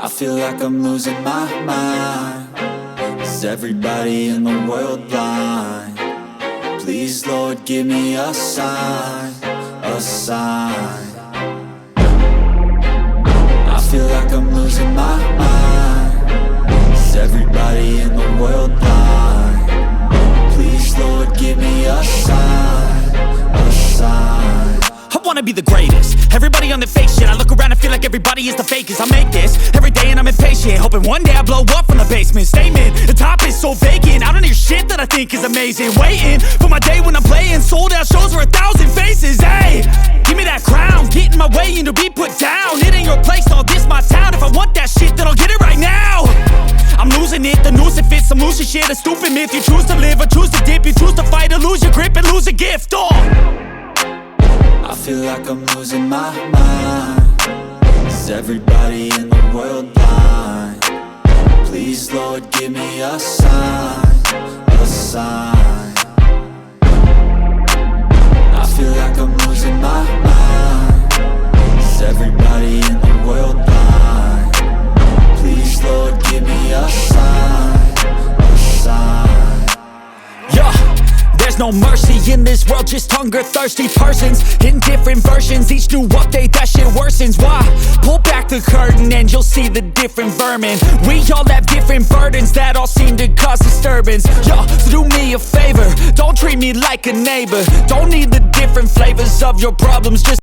I feel like I'm losing my mind. Is everybody in the world blind? Please, Lord, give me a sign, a sign. I feel like I'm losing my mind. Is everybody in the world blind? Please, Lord, give me a sign, a sign. I wanna be the greatest. Everybody on the fake shit. I look around and feel like everybody is the fakest. I make this every day and I'm impatient, hoping one day I blow up from the basement. Statement, the top is so vacant. I don't hear shit that I think is amazing. Waiting for my day when I'm playing sold out shows for 1,000 faces. Hey, give me that crown, get in my way and to be put down. It ain't your place, no, this my town. If I want that shit, then I'll get it right now. I'm losing it, the noose it fits. Some losing shit, a stupid myth. You choose to live or choose to dip. You choose to fight or lose your grip and lose a gift. I feel like I'm losing my mind. Is everybody in the world blind? Please, Lord, give me a sign, a sign. I feel like I'm losing my mind. Is everybody in the world blind? Please, Lord, give me a sign, a sign. Yeah. There's no mercy in this world, just hunger-thirsty persons in different versions. Each new update, that shit worsens. Why? Pull back the curtain and you'll see the different vermin. We all have different burdens that all seem to cause disturbance. Yo, so do me a favor, don't treat me like a neighbor. Don't need the different flavors of your problems, just